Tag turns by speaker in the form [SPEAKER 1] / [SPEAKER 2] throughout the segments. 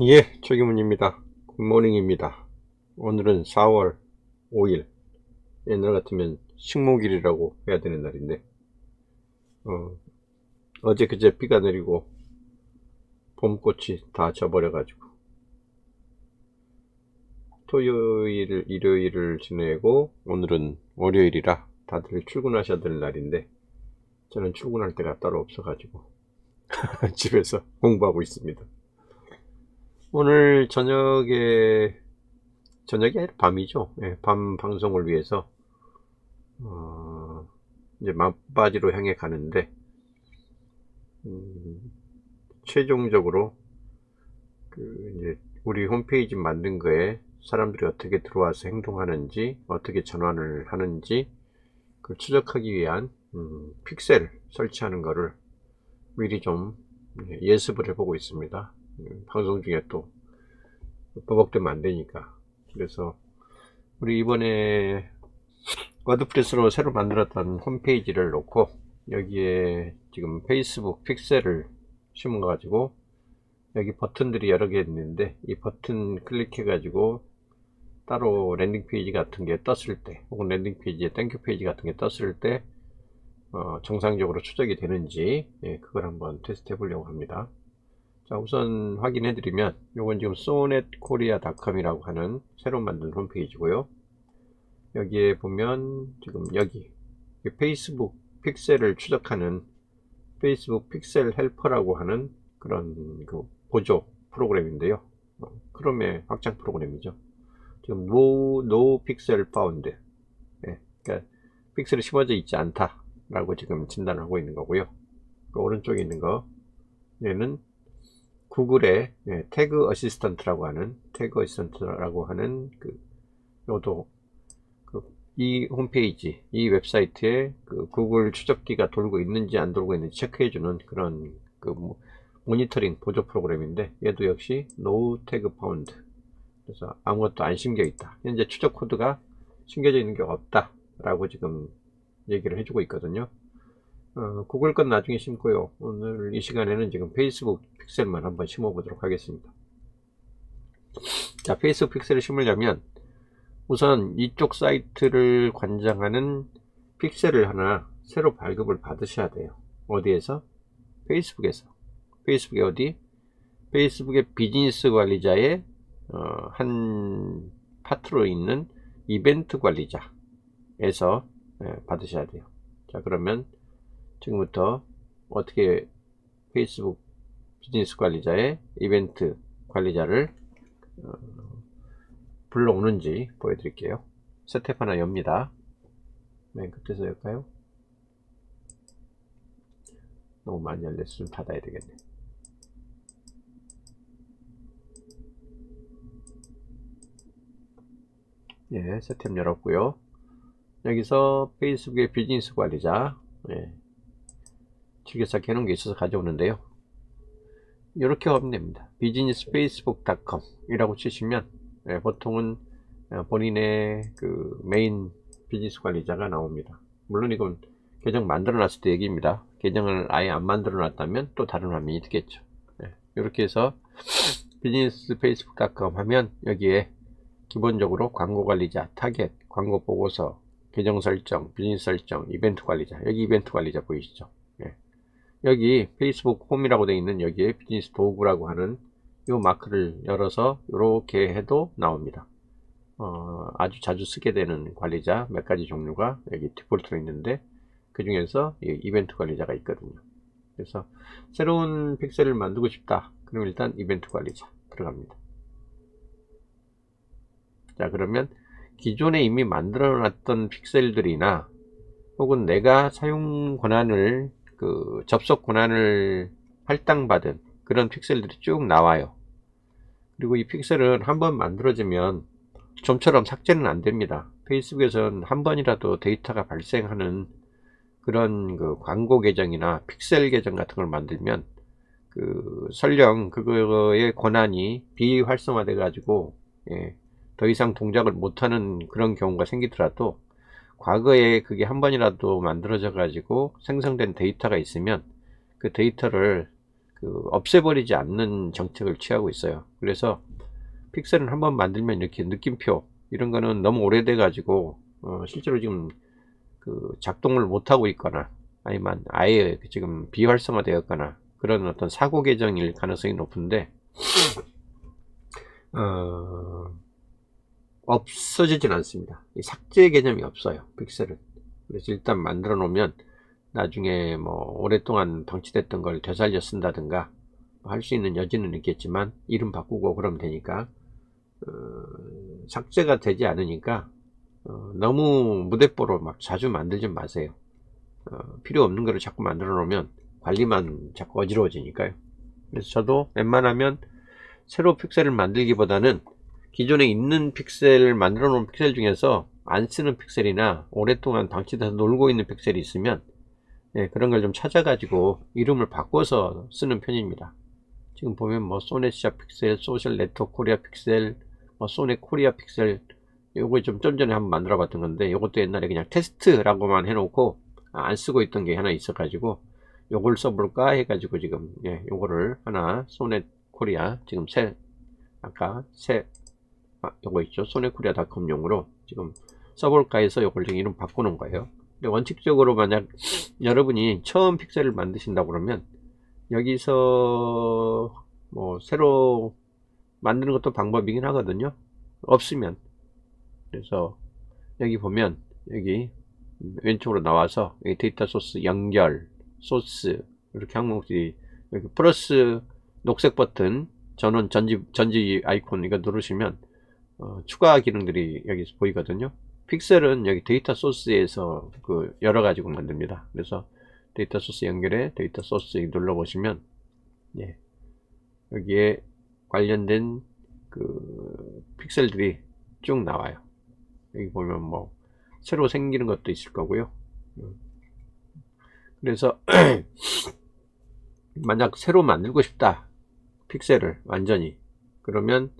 [SPEAKER 1] 예, 최규문입니다. 굿모닝입니다. 오늘은 4월 5일. 옛날 같으면 식목일이라고 해야 되는 날인데, 어제 그제 비가 내리고 봄꽃이 다 져버려가지고, 토요일, 일요일을 지내고, 오늘은 월요일이라 다들 출근하셔야 될 날인데, 저는 출근할 데가 따로 없어가지고, 집에서 공부하고 있습니다. 오늘 저녁이 아니라 밤이죠. 예, 밤 방송을 위해서 이제 막바지로 향해 가는데, 최종적으로 이제 우리 홈페이지 만든 거에 사람들이 어떻게 들어와서 행동하는지, 어떻게 전환을 하는지 그걸 추적하기 위한 픽셀 설치하는 거를 미리 좀 예습을 해보고 있습니다. 방송 중에 또 버벅대면 안 되니까. 그래서 우리 이번에 워드프레스로 새로 만들었던 홈페이지를 놓고 여기에 지금 페이스북 픽셀을 심어 가지고 여기 버튼들이 여러 개 있는데 이 버튼 클릭해 가지고 따로 랜딩 페이지 같은 게 떴을 때, 혹은 랜딩 페이지에 땡큐 페이지 같은 게 떴을 때 정상적으로 추적이 되는지, 그걸 한번 테스트 해 보려고 합니다. 자, 우선 확인해 드리면 이건 지금 sonetkorea.com이라고 하는 새로 만든 홈페이지고요. 여기에 보면 지금 여기 페이스북 픽셀을 추적하는 페이스북 픽셀 헬퍼라고 하는 그런 그 보조 프로그램인데요. 크롬의 확장 프로그램이죠. 지금 no pixel found. 그러니까 픽셀이 심어져 있지 않다라고 지금 진단을 하고 있는 거고요. 그 오른쪽에 있는 거, 얘는 구글의 태그 어시스턴트라고 하는 요도 이 홈페이지, 이 웹사이트에 그 구글 추적기가 돌고 있는지 안 돌고 있는지 체크해주는 그런 모니터링 보조 프로그램인데, 얘도 역시 no tag found. 그래서 아무것도 안 심겨 있다. 현재 추적 코드가 심겨져 있는 게 없다. 라고 지금 얘기를 해주고 있거든요. 구글 건 나중에 심고요. 오늘 이 시간에는 지금 페이스북 픽셀만 한번 심어 보도록 하겠습니다. 자, 페이스북 픽셀을 심으려면 우선 이쪽 사이트를 관장하는 픽셀을 하나 새로 발급을 받으셔야 돼요. 어디에서? 페이스북에서. 페이스북에 어디? 페이스북의 비즈니스 관리자의 한 파트로 있는 이벤트 관리자에서 받으셔야 돼요. 자, 그러면 지금부터 어떻게 페이스북 비즈니스 관리자의 이벤트 관리자를 불러오는지 보여드릴게요. 새 탭 하나 엽니다. 맨 끝에서 열까요? 너무 많이 열려서 좀 닫아야 되겠네. 예, 새 탭 열었고요. 여기서 페이스북의 비즈니스 관리자, 즐겨찾기 해놓은 게 있어서 가져오는데요. 이렇게 하면 됩니다. businessfacebook.com 이라고 치시면 보통은 본인의 그 메인 비즈니스 관리자가 나옵니다. 물론 이건 계정 만들어 놨을 때 얘기입니다. 계정을 아예 안 만들어 놨다면 또 다른 화면이 되겠죠. 이렇게 해서 businessfacebook.com 하면 여기에 기본적으로 광고 관리자, 타겟, 광고 보고서, 계정 설정, 비즈니스 설정, 이벤트 관리자. 여기 이벤트 관리자 보이시죠? 여기 페이스북 홈이라고 되어 있는 여기에 비즈니스 도구라고 하는 이 마크를 열어서 이렇게 해도 나옵니다. 아주 자주 쓰게 되는 관리자 몇 가지 종류가 여기 디폴트로 있는데, 그 중에서 이벤트 관리자가 있거든요. 그래서 새로운 픽셀을 만들고 싶다. 그럼 일단 이벤트 관리자 들어갑니다. 자, 그러면 기존에 이미 만들어 놨던 픽셀들이나 혹은 내가 사용 권한을 접속 권한을 할당받은 그런 픽셀들이 쭉 나와요. 그리고 이 픽셀은 한번 만들어지면 좀처럼 삭제는 안 됩니다. 페이스북에서는 한 번이라도 데이터가 발생하는 그런 광고 계정이나 픽셀 계정 같은 걸 만들면 설령 그거의 권한이 비활성화돼 가지고 더 이상 동작을 못하는 그런 경우가 생기더라도, 과거에 그게 한 번이라도 만들어져 가지고 생성된 데이터가 있으면 그 데이터를 없애버리지 않는 정책을 취하고 있어요. 그래서 픽셀은 한번 만들면 이렇게 느낌표 이런 거는 너무 오래돼 가지고 실제로 지금 작동을 못하고 있거나 아니면 아예 지금 비활성화되었거나 그런 어떤 사고 계정일 가능성이 높은데 없어지진 않습니다. 이 삭제 개념이 없어요, 픽셀은. 그래서 일단 만들어 놓으면 나중에 뭐 오랫동안 방치됐던 걸 되살려 쓴다든가 할 수 있는 여지는 있겠지만 이름 바꾸고 그러면 되니까 삭제가 되지 않으니까 너무 무대뽀로 막 자주 만들지 마세요. 필요 없는 거를 자꾸 만들어 놓으면 관리만 자꾸 어지러워지니까요. 그래서 저도 웬만하면 새로 픽셀을 만들기보다는 기존에 있는 픽셀을 만들어 놓은 픽셀 중에서 안 쓰는 픽셀이나 오랫동안 방치돼서 놀고 있는 픽셀이 있으면 그런 걸 좀 찾아 가지고 이름을 바꿔서 쓰는 편입니다. 지금 보면 뭐 소넷시아 픽셀, 소셜 네트워크 코리아 픽셀, 뭐 소넷 코리아 픽셀, 요거 좀 전에 한번 만들어 봤던 건데 요것도 옛날에 그냥 테스트라고만 해놓고 안 쓰고 있던 게 하나 있어 가지고 요걸 써볼까 해 가지고 지금 요거를 하나 소넷 코리아 지금 아까 요거 있죠, 소넷코리아닷컴 용으로 지금 써볼까 해서 요걸 지금 이름 바꾸는 거예요. 근데 원칙적으로 만약 여러분이 처음 픽셀을 만드신다고 그러면 여기서 뭐 새로 만드는 것도 방법이긴 하거든요, 없으면. 그래서 여기 보면 여기 왼쪽으로 나와서 여기 데이터 소스 연결 소스 이렇게 항목들이 여기 플러스 녹색 버튼 전원 전지 아이콘 이거 누르시면 추가 기능들이 여기서 보이거든요. 픽셀은 여기 데이터 소스에서 여러 가지고 만듭니다. 그래서 데이터 소스 연결에 데이터 소스 눌러 보시면 여기에 관련된 픽셀들이 쭉 나와요. 여기 보면 뭐 새로 생기는 것도 있을 거고요. 그래서 만약 새로 만들고 싶다 픽셀을 완전히, 그러면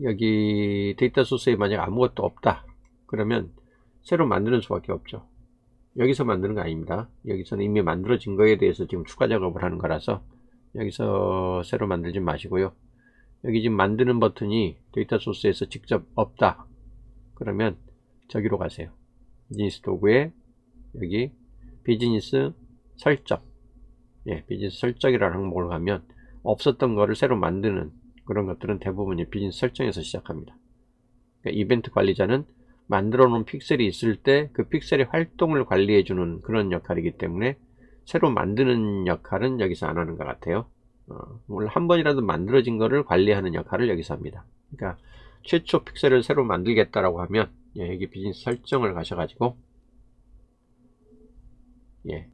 [SPEAKER 1] 여기 데이터 소스에 만약 아무것도 없다 그러면 새로 만드는 수밖에 없죠. 여기서 만드는 거 아닙니다. 여기서는 이미 만들어진 거에 대해서 지금 추가 작업을 하는 거라서 여기서 새로 만들지 마시고요. 여기 지금 만드는 버튼이 데이터 소스에서 직접 없다 그러면 저기로 가세요. 비즈니스 도구에 여기 비즈니스 설정, 비즈니스 설정이라는 항목을 가면 없었던 거를 새로 만드는 그런 것들은 대부분 비즈니스 설정에서 시작합니다. 그러니까 이벤트 관리자는 만들어 놓은 픽셀이 있을 때 그 픽셀의 활동을 관리해 주는 그런 역할이기 때문에 새로 만드는 역할은 여기서 안 하는 것 같아요. 물론 한 번이라도 만들어진 거를 관리하는 역할을 여기서 합니다. 그러니까 최초 픽셀을 새로 만들겠다라고 하면 여기 비즈니스 설정을 가셔가지고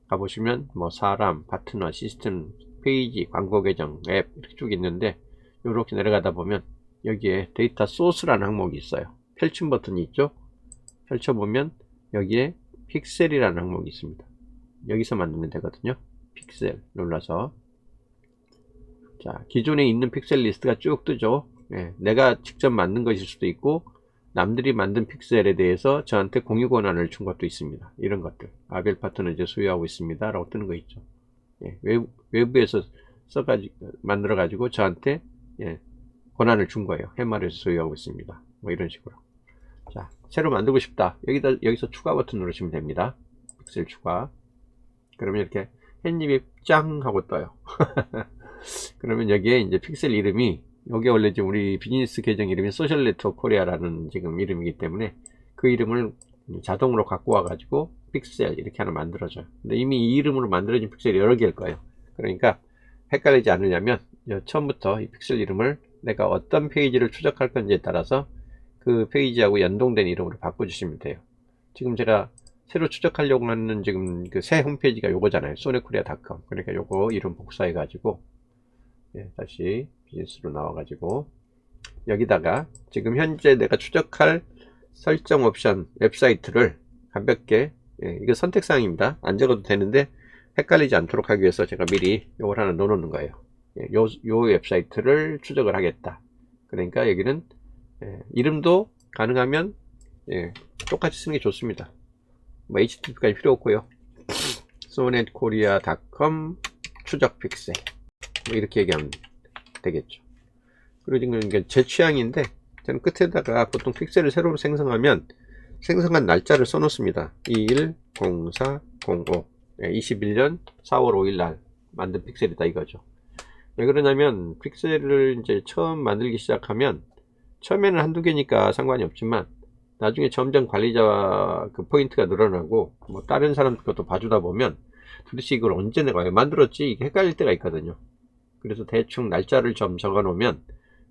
[SPEAKER 1] 가보시면 뭐 사람, 파트너, 시스템, 페이지, 광고 계정, 앱 이렇게 쭉 있는데 이렇게 내려가다 보면 여기에 데이터 소스라는 항목이 있어요. 펼침 버튼이 있죠. 펼쳐보면 여기에 픽셀이라는 항목이 있습니다. 여기서 만들면 되거든요. 픽셀 눌러서 자, 기존에 있는 픽셀 리스트가 쭉 뜨죠. 내가 직접 만든 것일 수도 있고 남들이 만든 픽셀에 대해서 저한테 공유 권한을 준 것도 있습니다. 이런 것들 아벨 파트너 이제 소유하고 있습니다 라고 뜨는 거 있죠. 외부에서 만들어 가지고 저한테 권한을 준 거예요. 해마리에서 소유하고 있습니다. 뭐 이런 식으로. 자, 새로 만들고 싶다. 여기서 추가 버튼 누르시면 됩니다. 픽셀 추가. 그러면 이렇게 햇님이 짱 하고 떠요. 그러면 여기에 이제 픽셀 이름이 여기 원래 지금 우리 비즈니스 계정 이름이 소셜 네트워크 코리아라는 지금 이름이기 때문에 그 이름을 자동으로 갖고 와 가지고 픽셀 이렇게 하나 만들어줘요. 근데 이미 이 이름으로 만들어진 픽셀이 여러 개일 거예요. 그러니까 헷갈리지 않으려면 처음부터 이 픽셀 이름을 내가 어떤 페이지를 추적할 건지에 따라서 그 페이지하고 연동된 이름으로 바꿔주시면 돼요. 지금 제가 새로 추적하려고 하는 지금 그 새 홈페이지가 요거잖아요. 소넷코리아닷컴. 그러니까 요거 이름 복사해 가지고 다시 비즈니스로 나와 가지고 여기다가 지금 현재 내가 추적할 설정 옵션 웹사이트를 가볍게 이거 선택사항입니다. 안 적어도 되는데 헷갈리지 않도록 하기 위해서 제가 미리 요걸 하나 넣어 놓는 거예요. 요 웹사이트를 추적을 하겠다. 그러니까 여기는 이름도 가능하면 똑같이 쓰는 게 좋습니다. 뭐 HTTP까지 필요 없고요. 소넷코리아닷컴 추적 픽셀 뭐 이렇게 얘기하면 되겠죠. 그리고 이게 제 취향인데 저는 끝에다가 보통 픽셀을 새로 생성하면 생성한 날짜를 써놓습니다. 210405 21년 4월 5일 날 만든 픽셀이다 이거죠. 왜 그러냐면 픽셀을 이제 처음 만들기 시작하면 처음에는 한두 개니까 상관이 없지만 나중에 점점 관리자 그 포인트가 늘어나고 뭐 다른 사람 것도 봐주다 보면 도대체 이걸 언제 내가 왜 만들었지 이게 헷갈릴 때가 있거든요. 그래서 대충 날짜를 좀 적어 놓으면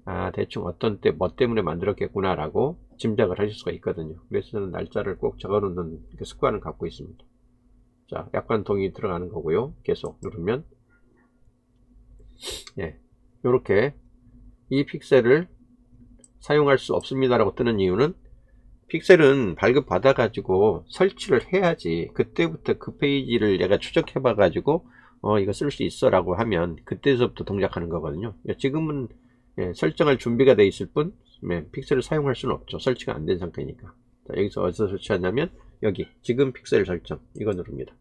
[SPEAKER 1] 아 대충 어떤 때 뭐 때문에 만들었겠구나 라고 짐작을 하실 수가 있거든요. 그래서 저는 날짜를 꼭 적어 놓는 그 습관을 갖고 있습니다. 자, 약관통이 들어가는 거고요. 계속 누르면 예, 요렇게 이 픽셀을 사용할 수 없습니다 라고 뜨는 이유는 픽셀은 발급 받아 가지고 설치를 해야지 그때부터 그 페이지를 내가 추적해 봐 가지고 이거 쓸 수 있어 라고 하면 그때서부터 동작하는 거거든요. 지금은 설정할 준비가 돼 있을 뿐 픽셀을 사용할 수는 없죠. 설치가 안 된 상태니까. 자, 여기서 어디서 설치하냐면 여기 지금 픽셀 설정 이거 누릅니다.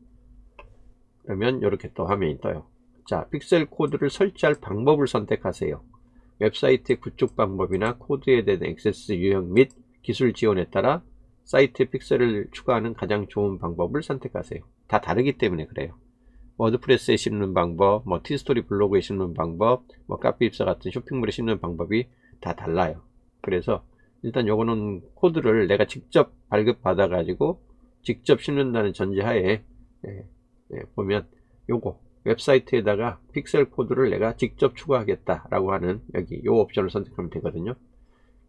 [SPEAKER 1] 그러면 이렇게 또 화면이 떠요. 자, 픽셀 코드를 설치할 방법을 선택하세요. 웹사이트의 구축 방법이나 코드에 대한 액세스 유형 및 기술 지원에 따라 사이트에 픽셀을 추가하는 가장 좋은 방법을 선택하세요. 다 다르기 때문에 그래요. 워드프레스에 씹는 방법, 뭐 티스토리 블로그에 씹는 방법, 뭐 카페입사 같은 쇼핑몰에 씹는 방법이 다 달라요. 그래서 일단 요거는 코드를 내가 직접 발급받아 가지고 직접 씹는다는 전제하에 보면 요거 웹사이트에다가 픽셀 코드를 내가 직접 추가하겠다 라고 하는 여기 요 옵션을 선택하면 되거든요.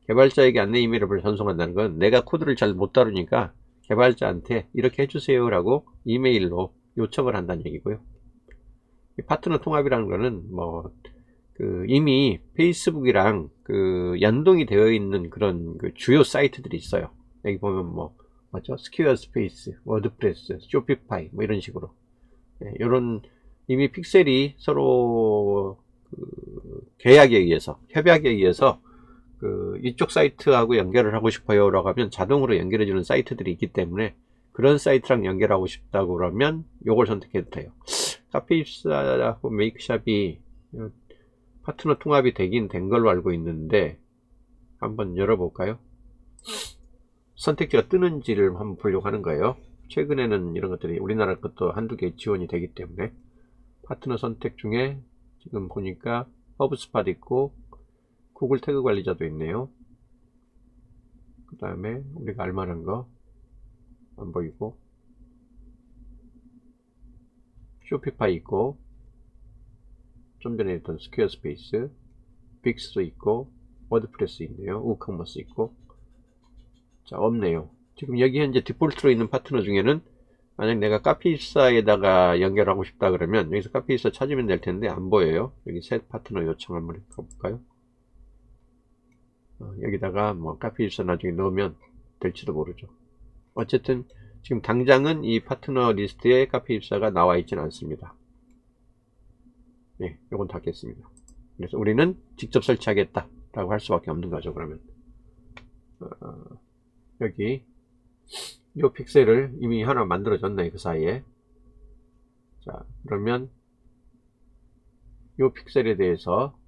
[SPEAKER 1] 개발자에게 안내 이메일을 전송한다는 건 내가 코드를 잘 못 다루니까 개발자한테 이렇게 해주세요 라고 이메일로 요청을 한다는 얘기고요. 이 파트너 통합이라는 거는 뭐 이미 페이스북이랑 연동이 되어 있는 그런 주요 사이트들이 있어요. 여기 보면 뭐 맞죠? 스퀘어스페이스, 워드프레스, 쇼피파이 뭐 이런 식으로 이런 이미 픽셀이 서로 계약에 의해서 협약에 의해서 이쪽 사이트하고 연결을 하고 싶어요 라고 하면 자동으로 연결해 주는 사이트들이 있기 때문에 그런 사이트랑 연결하고 싶다고 그러면 요걸 선택해도 돼요. 카페입사하고 메이크샵이 파트너 통합이 되긴 된 걸로 알고 있는데 한번 열어볼까요? 선택지가 뜨는지를 한번 보려고 하는 거예요. 최근에는 이런 것들이 우리나라 것도 한두 개 지원이 되기 때문에 파트너 선택 중에 지금 보니까 허브스팟 있고 구글 태그 관리자도 있네요. 그 다음에 우리가 알만한 거 안 보이고 쇼피파이 있고 좀 전에 했던 스퀘어스페이스, 빅스도 있고 워드프레스 있네요. 우커머스 있고 자 없네요. 지금 여기 현재 디폴트로 있는 파트너 중에는 만약 내가 카페입사에다가 연결하고 싶다 그러면 여기서 카페입사 찾으면 될 텐데 안 보여요. 여기 새 파트너 요청 한번 해볼까요? 여기다가 뭐 카페입사 나중에 넣으면 될지도 모르죠. 어쨌든 지금 당장은 이 파트너 리스트에 카페입사가 나와 있지는 않습니다. 네, 요건 닫겠습니다. 그래서 우리는 직접 설치하겠다 라고 할 수밖에 없는 거죠. 그러면 여기 요 픽셀을 이미 하나 만들어졌네 그 사이에. 자, 그러면 요 픽셀에 대해서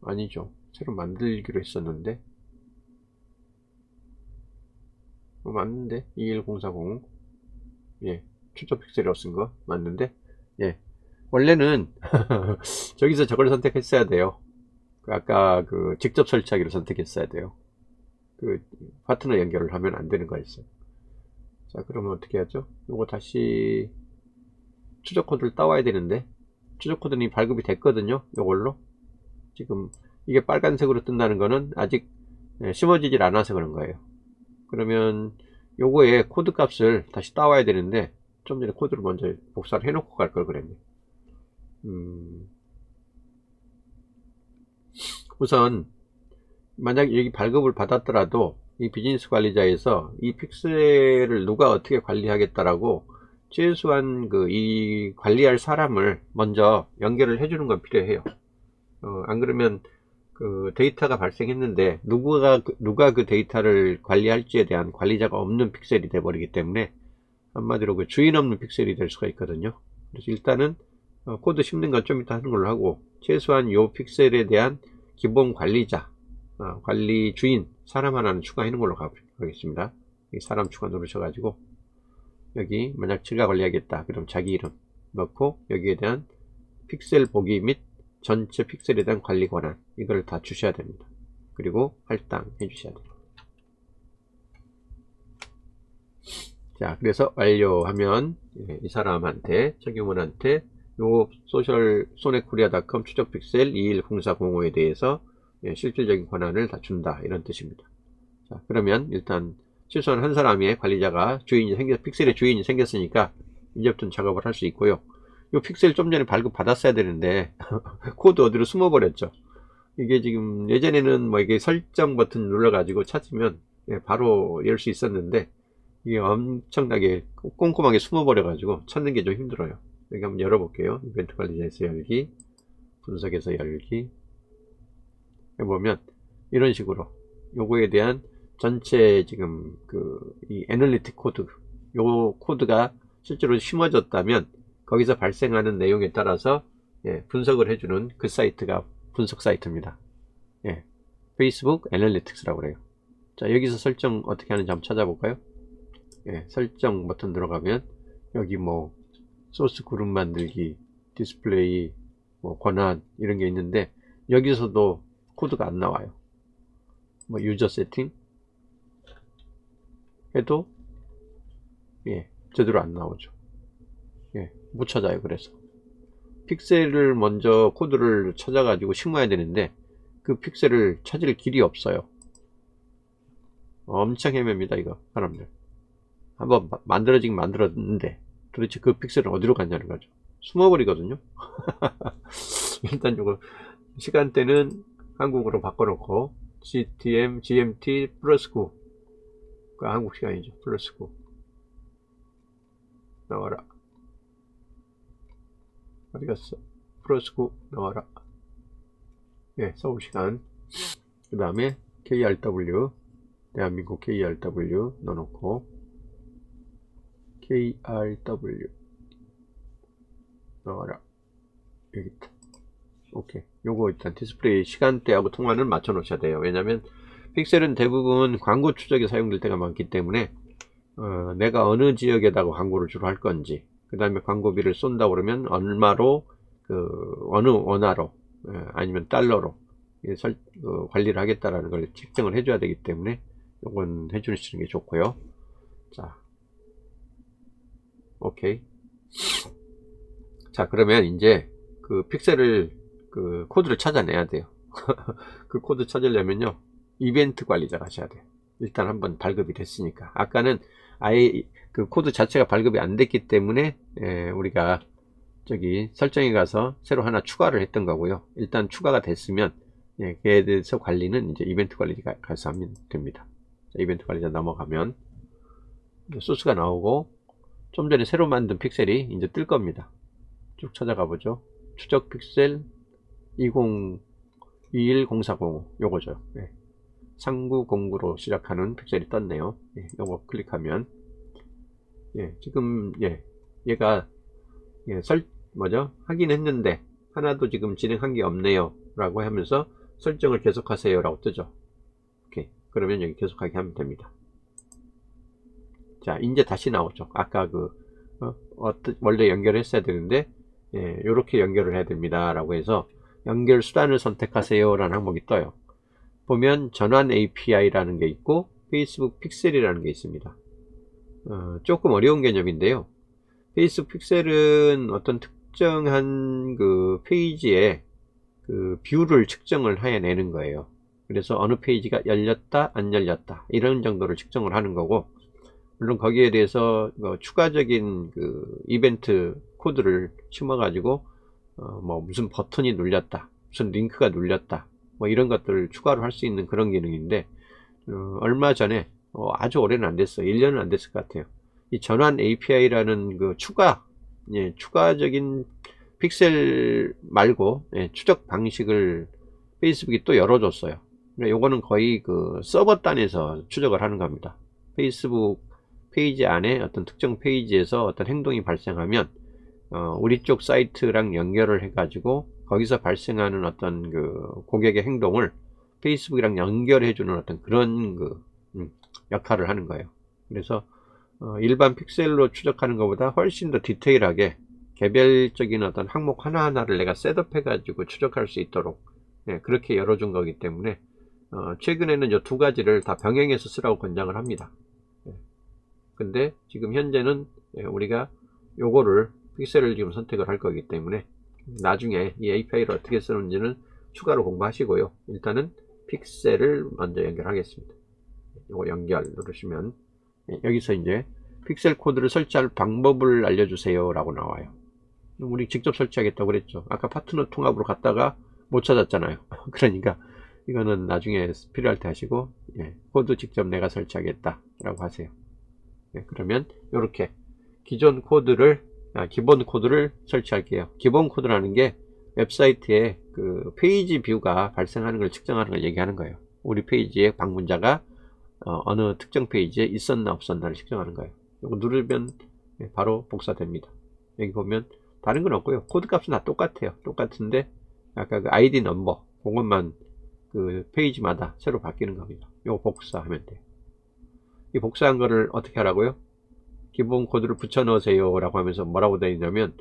[SPEAKER 1] 아니죠, 새로 만들기로 했었는데 맞는데 21040 예, 추적 픽셀이라고 쓴 거 맞는데 예, 원래는 저기서 저걸 선택했어야 돼요. 아까 직접 설치하기를 선택했어야 돼요. 파트너 연결을 하면 안 되는 거였어요. 자, 그러면 어떻게 하죠? 이거 다시 추적 코드를 따와야 되는데 추적 코드는 발급이 됐거든요. 이걸로 지금 이게 빨간색으로 뜬다는 거는 아직 심어지질 않아서 그런 거예요. 그러면 요거에 코드 값을 다시 따와야 되는데 좀 전에 코드를 먼저 복사를 해놓고 갈 걸 그랬네. 우선 만약 여기 발급을 받았더라도 이 비즈니스 관리자에서 이 픽셀을 누가 어떻게 관리하겠다라고 최소한 이 관리할 사람을 먼저 연결을 해주는 건 필요해요. 안 그러면 데이터가 발생했는데 누가 그 데이터를 관리할지에 대한 관리자가 없는 픽셀이 돼 버리기 때문에 한마디로 주인 없는 픽셀이 될 수가 있거든요. 그래서 일단은 코드 씹는 건 좀 이따 하는 걸로 하고, 최소한 요 픽셀에 대한 기본 관리자, 관리 주인, 사람 하나는 추가하는 걸로 가겠습니다. 사람 추가 누르셔가지고, 여기 만약 제가 관리하겠다 그럼 자기 이름 넣고, 여기에 대한 픽셀 보기 및 전체 픽셀에 대한 관리 권한, 이걸 다 주셔야 됩니다. 그리고 할당 해주셔야 돼요. 자, 그래서 완료하면 이 사람한테, 최규문한테 요 소셜 소넷코리아.com 추적 픽셀 210405에 대해서 실질적인 권한을 다 준다, 이런 뜻입니다. 자, 그러면 일단 최소한 한 사람의 관리자가 픽셀의 주인이 생겼으니까 이제부터는 작업을 할 수 있고요. 요 픽셀 좀 전에 발급 받았어야 되는데 코드 어디로 숨어 버렸죠. 이게 지금 예전에는 뭐 이게 설정 버튼 눌러 가지고 찾으면 바로 열 수 있었는데, 이게 엄청나게 꼼꼼하게 숨어 버려 가지고 찾는 게 좀 힘들어요. 여기 한번 열어 볼게요. 이벤트 관리자에서 열기, 분석에서 열기 해보면 이런 식으로 요거에 대한 전체 지금 이 애널리틱 코드, 요 코드가 실제로 심어졌다면 거기서 발생하는 내용에 따라서 분석을 해주는 그 사이트가 분석 사이트입니다. 페이스북 애널리틱스라고 그래요. 자, 여기서 설정 어떻게 하는지 한번 찾아볼까요? 설정 버튼 들어가면 여기 뭐 소스 그룹 만들기, 디스플레이, 뭐 권한, 이런 게 있는데 여기서도 코드가 안 나와요. 뭐 유저 세팅 해도 제대로 안 나오죠. 못 찾아요. 그래서 픽셀을 먼저 코드를 찾아가지고 심어야 되는데 그 픽셀을 찾을 길이 없어요. 엄청 헤맵니다, 이거. 사람들 한번 만들어지긴 만들었는데 도대체 그 픽셀은 어디로 갔냐는 거죠. 숨어버리거든요. 일단 요거 시간대는 한국어로 바꿔놓고 GMT 플러스 9가 한국 시간이죠. 플러스 9 나와라. 어디 갔어? 플러스 9 나와라. 서울 시간. 그 다음에 KRW, 대한민국 KRW 넣어놓고, KRW 나와라. 여기 있다. 오케이. 요거 일단 디스플레이 시간대하고 통화는 맞춰 놓으셔야 돼요. 왜냐면 픽셀은 대부분 광고 추적에 사용될 때가 많기 때문에 내가 어느 지역에다가 광고를 주로 할 건지, 그 다음에 광고비를 쏜다 그러면 얼마로, 어느 원화로, 아니면 달러로 관리를 하겠다라는 걸 측정을 해줘야 되기 때문에 요건 해주시는 게 좋고요. 자, 오케이. 자, 그러면 이제 그 픽셀을 코드를 찾아내야 돼요. 그 코드 찾으려면요, 이벤트 관리자 가셔야 돼요. 일단 한번 발급이 됐으니까. 아까는 아예 그 코드 자체가 발급이 안 됐기 때문에 우리가 저기 설정에 가서 새로 하나 추가를 했던 거고요. 일단 추가가 됐으면 그에 대해서 관리는 이제 이벤트 관리자 가서 하면 됩니다. 자, 이벤트 관리자 넘어가면 소스가 나오고 좀 전에 새로 만든 픽셀이 이제 뜰 겁니다. 쭉 찾아가 보죠. 추적 픽셀 20210405 요거죠. 3909로 시작하는 픽셀이 떴네요. 요거 클릭하면 지금 얘가 확인했는데 하나도 지금 진행한 게 없네요 라고 하면서 설정을 계속하세요 라고 뜨죠. 오케이. 그러면 여기 계속하게 하면 됩니다. 자, 이제 다시 나오죠. 아까 원래 연결했어야 되는데 요렇게 연결을 해야 됩니다 라고 해서 연결 수단을 선택하세요 라는 항목이 떠요. 보면 전환 API라는 게 있고 페이스북 픽셀이라는 게 있습니다. 조금 어려운 개념인데요. 페이스북 픽셀은 어떤 특정한 페이지에 뷰를 측정을 해내는 거예요. 그래서 어느 페이지가 열렸다 안 열렸다 이런 정도를 측정을 하는 거고, 물론 거기에 대해서 추가적인 이벤트 코드를 심어 가지고 뭐 무슨 버튼이 눌렸다, 무슨 링크가 눌렸다, 뭐 이런 것들을 추가로 할 수 있는 그런 기능인데, 얼마 전에 아주 오래는 안 됐어요. 1년은 안 됐을 것 같아요. 이 전환 API라는 추가적인 픽셀 말고 추적 방식을 페이스북이 또 열어줬어요. 요거는 거의 서버 단에서 추적을 하는 겁니다. 페이스북 페이지 안에 어떤 특정 페이지에서 어떤 행동이 발생하면 우리 쪽 사이트랑 연결을 해 가지고 거기서 발생하는 어떤 그 고객의 행동을 페이스북이랑 연결해 주는 어떤 그런 역할을 하는 거예요. 그래서 일반 픽셀로 추적하는 것보다 훨씬 더 디테일하게 개별적인 어떤 항목 하나하나를 내가 셋업해 가지고 추적할 수 있도록 그렇게 열어준 거기 때문에 최근에는 이 두 가지를 다 병행해서 쓰라고 권장을 합니다. 근데 지금 현재는 우리가 요거를 픽셀을 지금 선택을 할 거기 때문에 나중에 이 API를 어떻게 쓰는지는 추가로 공부하시고요. 일단은 픽셀을 먼저 연결하겠습니다. 요거 연결 누르시면 여기서 이제 픽셀 코드를 설치할 방법을 알려주세요 라고 나와요. 우리 직접 설치하겠다고 그랬죠. 아까 파트너 통합으로 갔다가 못 찾았잖아요. 그러니까 이거는 나중에 필요할 때 하시고 코드 직접 내가 설치하겠다 라고 하세요. 그러면 이렇게 기존 코드를 기본 코드를 설치할게요. 기본 코드라는 게 웹사이트에 그 페이지 뷰가 발생하는 걸 측정하는 걸 얘기하는 거예요. 우리 페이지에 방문자가 어느 특정 페이지에 있었나 없었나를 측정하는 거예요. 이거 누르면 바로 복사됩니다. 여기 보면 다른 건 없고요. 코드 값은 다 똑같아요. 똑같은데 아까 그 아이디 넘버 그것만 그 페이지마다 새로 바뀌는 겁니다. 이거 복사하면 돼요. 이 복사한 거를 어떻게 하라고요? 기본 코드를 붙여 넣으세요 라고 하면서 뭐라고 되어 있냐면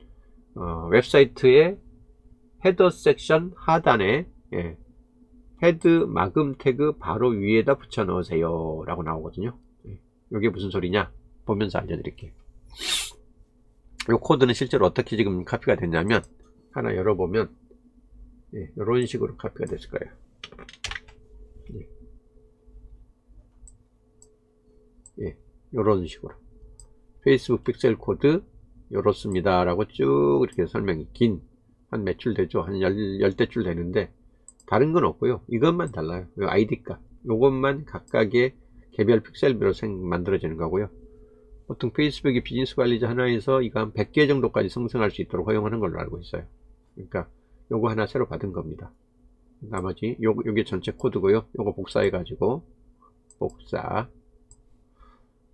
[SPEAKER 1] 웹사이트의 헤더 섹션 하단에 헤드 마금 태그 바로 위에다 붙여 넣으세요 라고 나오거든요. 이게 무슨 소리냐 보면서 알려드릴게요. 이 코드는 실제로 어떻게 지금 카피가 됐냐면 하나 열어보면 이런 식으로 카피가 됐을 거예요. 이런 식으로 페이스북 픽셀 코드 이렇습니다 라고 쭉 이렇게 설명이 긴 한 몇 줄 되죠. 한 열대 줄 되는데 다른 건 없고요. 이것만 달라요. 이 아이디 값 요것만 각각의 개별 픽셀별로 만들어지는 거고요. 보통 페이스북이 비즈니스 관리자 하나에서 이거 한 100개 정도까지 생성할 수 있도록 허용하는 걸로 알고 있어요. 그러니까 요거 하나 새로 받은 겁니다. 나머지 요게 전체 코드고요. 요거 복사해 가지고 복사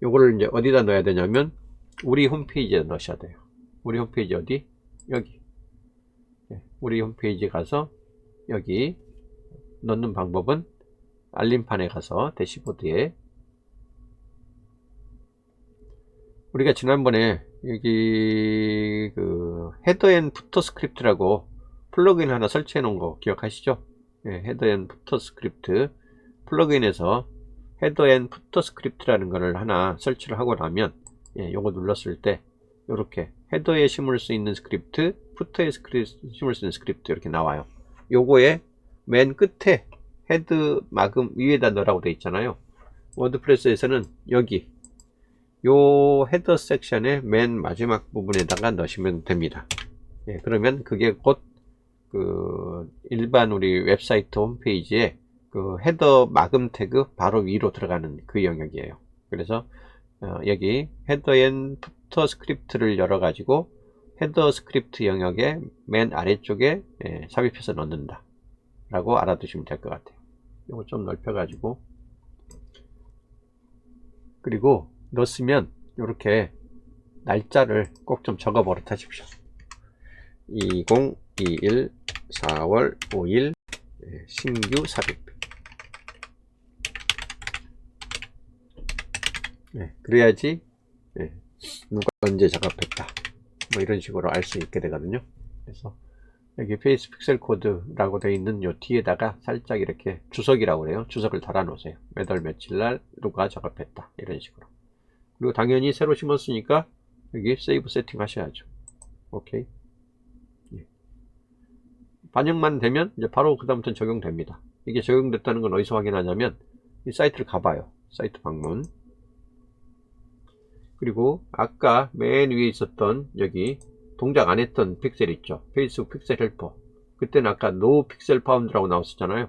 [SPEAKER 1] 요거를 이제 어디다 넣어야 되냐면 우리 홈페이지에 넣으셔야 돼요. 우리 홈페이지 어디? 여기 우리 홈페이지 가서 여기 넣는 방법은 알림판에 가서 대시보드에 우리가 지난번에 여기 그 헤더 앤 부터 스크립트라고 플러그인 하나 설치해 놓은 거 기억하시죠? 헤더 앤 부터 스크립트 플러그인에서 헤더 앤 부터 스크립트라는 거를 하나 설치를 하고 나면 요거 눌렀을 때 이렇게 헤더에 심을 수 있는 스크립트 부터에 심을 수 있는 스크립트 이렇게 나와요. 요거에 맨 끝에 헤드 마금 위에다 넣으라고 되어 있잖아요. 워드프레스에서는 여기 요 헤더 섹션의 맨 마지막 부분에다가 넣으시면 됩니다. 그러면 그게 곧 그 일반 우리 웹사이트 홈페이지에 그 헤더 마금 태그 바로 위로 들어가는 그 영역이에요. 그래서 여기 헤더 앤 부터 스크립트를 열어 가지고 헤더 스크립트 영역의 맨 아래쪽에 삽입해서 넣는다 라고 알아두시면 될 것 같아요. 이거 좀 넓혀 가지고 그리고 넣었으면 이렇게 날짜를 꼭 좀 적어 버릇하십시오. 2021 4월 5일 신규 삽입. 그래야지 누가 언제 작업했다 뭐 이런 식으로 알 수 있게 되거든요. 그래서 여기 페이스 픽셀 코드라고 되어 있는 요 뒤에다가 살짝 이렇게 주석이라고 그래요. 주석을 달아 놓으세요. 몇 월 며칠 날 누가 작업했다 이런 식으로. 그리고 당연히 새로 심었으니까 여기 세이브 세팅 하셔야죠. 오케이. 반영만 되면 이제 바로 그 다음부터는 적용됩니다. 이게 적용됐다는 건 어디서 확인하냐면 이 사이트를 가봐요. 사이트 방문. 그리고 아까 맨 위에 있었던 여기 동작 안 했던 픽셀 있죠. 페이스북 픽셀 헬퍼. 그때는 아까 no 픽셀 파운드라고 나왔었잖아요.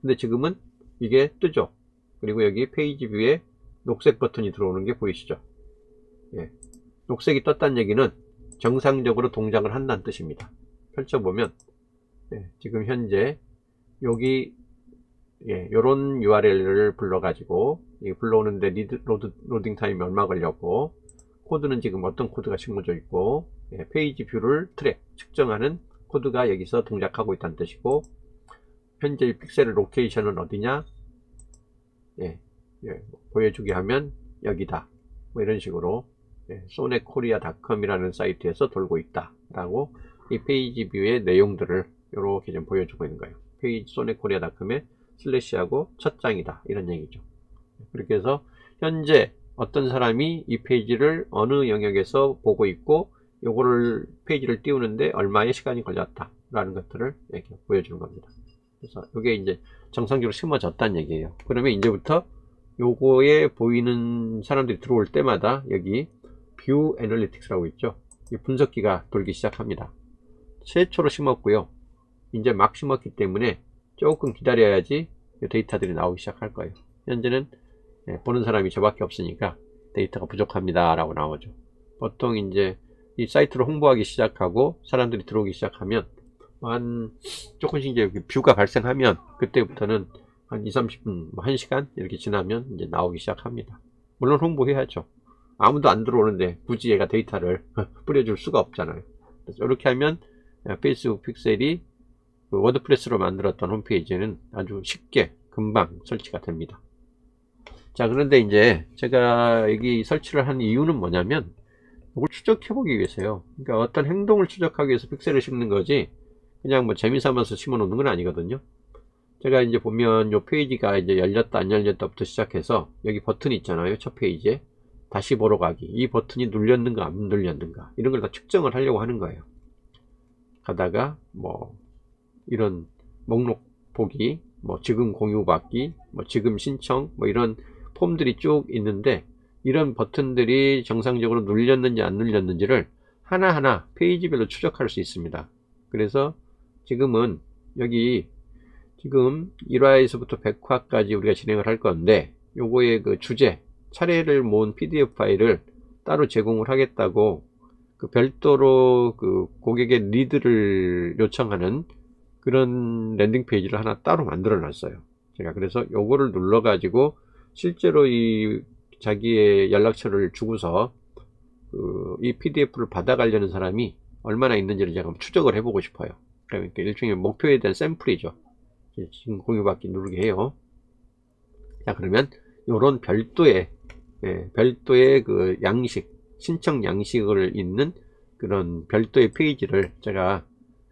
[SPEAKER 1] 근데 지금은 이게 뜨죠. 그리고 여기 페이지 뷰에 녹색 버튼이 들어오는 게 보이시죠. 녹색이 떴다는 얘기는 정상적으로 동작을 한다는 뜻입니다. 펼쳐보면 지금 현재 여기 요런 URL을 불러가지고 불러오는데 로딩 타임이 얼마 걸렸고 코드는 지금 어떤 코드가 심어져 있고 페이지 뷰를 트랙, 측정하는 코드가 여기서 동작하고 있다는 뜻이고, 현재 픽셀의 로케이션은 어디냐? 보여주게 하면 여기다. 뭐 이런 식으로 sonekorea.com이라는 사이트에서 돌고 있다 라고 이 페이지 뷰의 내용들을 이렇게 좀 보여주고 있는 거예요. 페이지 sonekorea.com에 슬래시하고 첫 장이다 이런 얘기죠. 그렇게 해서 현재 어떤 사람이 이 페이지를 어느 영역에서 보고 있고 요거를 페이지를 띄우는데 얼마의 시간이 걸렸다 라는 것들을 이렇게 보여주는 겁니다. 그래서 이게 이제 정상적으로 심어졌다는 얘기예요. 그러면 이제부터 요거에 보이는 사람들이 들어올 때마다 여기 뷰 애널리틱스라고 있죠. 이 분석기가 돌기 시작합니다. 최초로 심었고요. 이제 막 심었기 때문에 조금 기다려야지 데이터들이 나오기 시작할 거예요. 현재는 보는 사람이 저밖에 없으니까 데이터가 부족합니다 라고 나오죠. 보통 이제 이 사이트를 홍보하기 시작하고 사람들이 들어오기 시작하면 한 조금씩 이제 뷰가 발생하면 그때부터는 한 20-30분, 1시간 이렇게 지나면 이제 나오기 시작합니다. 물론 홍보해야죠. 아무도 안 들어오는데 굳이 얘가 데이터를 뿌려줄 수가 없잖아요. 그래서 이렇게 하면 페이스북 픽셀이 그 워드프레스로 만들었던 홈페이지는 아주 쉽게 금방 설치가 됩니다. 자, 그런데 이제 제가 여기 설치를 한 이유는 뭐냐면 이걸 추적해 보기 위해서요. 그러니까 어떤 행동을 추적하기 위해서 픽셀을 심는 거지 그냥 뭐 재미삼아서 심어 놓는 건 아니거든요. 제가 이제 보면 요 페이지가 이제 열렸다 안 열렸다부터 시작해서 여기 버튼이 있잖아요. 첫 페이지에 다시 보러 가기, 이 버튼이 눌렸는가 안 눌렸는가 이런 걸 다 측정을 하려고 하는 거예요. 가다가 뭐 이런 목록 보기, 뭐 지금 공유받기, 뭐 지금 신청, 뭐 이런 폼들이 쭉 있는데 이런 버튼들이 정상적으로 눌렸는지 안 눌렸는지를 하나하나 페이지별로 추적할 수 있습니다. 그래서 지금은 여기 지금 1화에서부터 100화까지 우리가 진행을 할 건데 요거의 그 주제, 차례를 모은 PDF 파일을 따로 제공을 하겠다고 그 별도로 그 고객의 니드를 요청하는 그런 랜딩 페이지를 하나 따로 만들어 놨어요. 제가 그래서 요거를 눌러 가지고 실제로 이 자기의 연락처를 주고서 이 PDF를 받아가려는 사람이 얼마나 있는지를 제가 추적을 해보고 싶어요. 그러니까 일종의 목표에 대한 샘플이죠. 지금 공유받기 누르게 해요. 자, 그러면 요런 별도의 그 양식, 신청 양식을 있는 그런 별도의 페이지를 제가